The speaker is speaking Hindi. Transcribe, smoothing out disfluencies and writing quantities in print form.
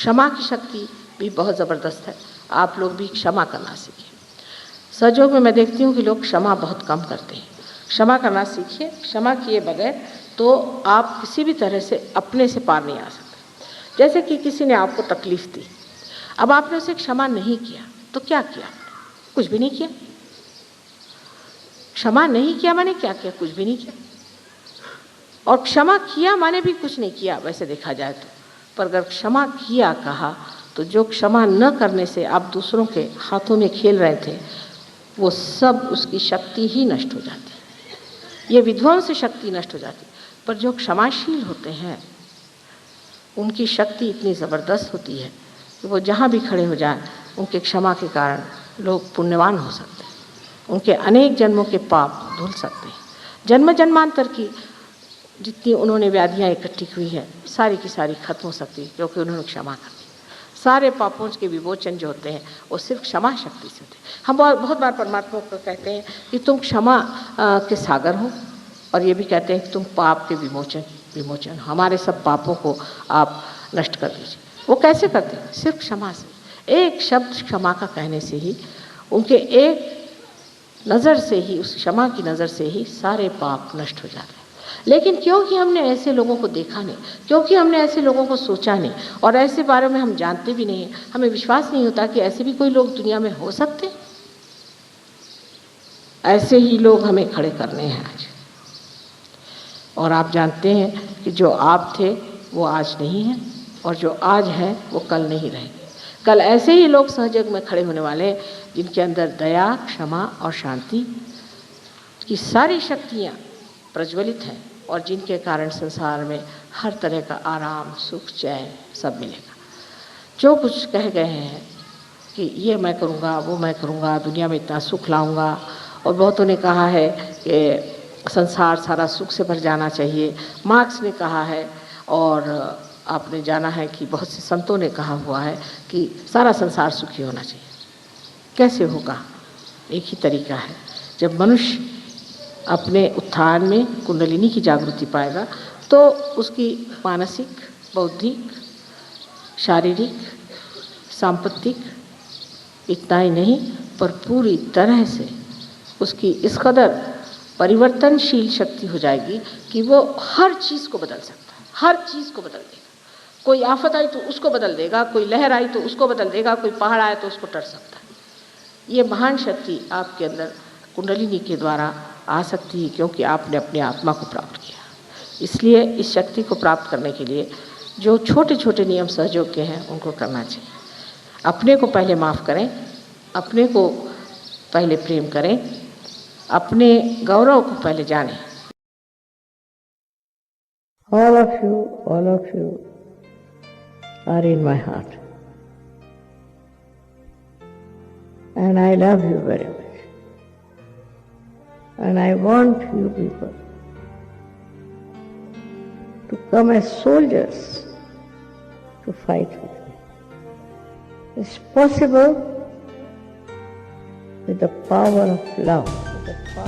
क्षमा की शक्ति भी बहुत ज़बरदस्त है। आप लोग भी क्षमा करना सीखिए। सहयोग में मैं देखती हूँ कि लोग क्षमा बहुत कम करते हैं। क्षमा करना सीखिए। क्षमा किए बगैर तो आप किसी भी तरह से अपने से पार नहीं आ सकते। जैसे कि किसी ने आपको तकलीफ़ दी, अब आपने उसे क्षमा नहीं किया तो क्या किया? कुछ भी नहीं किया। क्षमा नहीं किया माने क्या किया? कुछ भी नहीं किया। और क्षमा किया माने भी कुछ नहीं किया वैसे देखा जाए तो। पर अगर क्षमा किया कहा तो जो क्षमा न करने से आप दूसरों के हाथों में खेल रहे थे, वो सब उसकी शक्ति ही नष्ट हो जाती है। ये विध्वंस शक्ति नष्ट हो जाती है। पर जो क्षमाशील होते हैं उनकी शक्ति इतनी ज़बरदस्त होती है कि वो जहाँ भी खड़े हो जाएं, उनके क्षमा के कारण लोग पुण्यवान हो सकते हैं। उनके अनेक जन्मों के पाप धुल सकते हैं। जन्म जन्मांतर की जितनी उन्होंने व्याधियाँ इकट्ठी हुई हैं, सारी की सारी खत्म हो सकती है क्योंकि उन्होंने क्षमा कर दी। सारे पापों के विमोचन जो होते हैं वो सिर्फ क्षमा शक्ति से होते हैं। हम बहुत बार परमात्मा को कहते हैं कि तुम क्षमा के सागर हो, और ये भी कहते हैं कि तुम पाप के विमोचन, हमारे सब पापों को आप नष्ट कर दीजिए। वो कैसे करते हैं? सिर्फ क्षमा से। एक शब्द क्षमा का कहने से ही, उनके एक नज़र से ही, उस क्षमा की नज़र से ही सारे पाप नष्ट हो जाते हैं। लेकिन क्योंकि हमने ऐसे लोगों को देखा नहीं, क्योंकि हमने ऐसे लोगों को सोचा नहीं, और ऐसे बारे में हम जानते भी नहीं, हमें विश्वास नहीं होता कि ऐसे भी कोई लोग दुनिया में हो सकते। ऐसे ही लोग हमें खड़े करने हैं आज। और आप जानते हैं कि जो आप थे वो आज नहीं है, और जो आज है वो कल नहीं रहेंगे। कल ऐसे ही लोग सहयोग में खड़े होने वाले हैं जिनके अंदर दया, क्षमा और शांति की सारी शक्तियाँ प्रज्वलित हैं, और जिनके कारण संसार में हर तरह का आराम, सुख, चैन सब मिलेगा। जो कुछ कह गए हैं कि ये मैं करूँगा, वो मैं करूँगा, दुनिया में इतना सुख लाऊँगा, और बहुतों ने कहा है कि संसार सारा सुख से भर जाना चाहिए, मार्क्स ने कहा है, और आपने जाना है कि बहुत से संतों ने कहा हुआ है कि सारा संसार सुखी होना चाहिए। कैसे होगा? एक ही तरीका है, जब मनुष्य अपने उत्थान में कुंडलिनी की जागृति पाएगा तो उसकी मानसिक, बौद्धिक, शारीरिक, सांपत्तिक, इतना ही नहीं पर पूरी तरह से उसकी इस कदर परिवर्तनशील शक्ति हो जाएगी कि वो हर चीज़ को बदल सकता है। हर चीज़ को बदल देगा। कोई आफत आई तो उसको बदल देगा, कोई लहर आई तो उसको बदल देगा, कोई पहाड़ आए तो उसको टर सकता है। ये महान शक्ति आपके अंदर कुंडलिनी के द्वारा आ सकती है, क्योंकि आपने अपनी आत्मा को प्राप्त किया। इसलिए इस शक्ति को प्राप्त करने के लिए जो छोटे छोटे नियम सहयोग के हैं उनको करना चाहिए। अपने को पहले माफ़ करें, अपने को पहले प्रेम करें, अपने गौरव को पहले जानें। All of you are in my heart, and I love you very much. And I want you people to come as soldiers to fight with me. It's possible with the power of love, with the power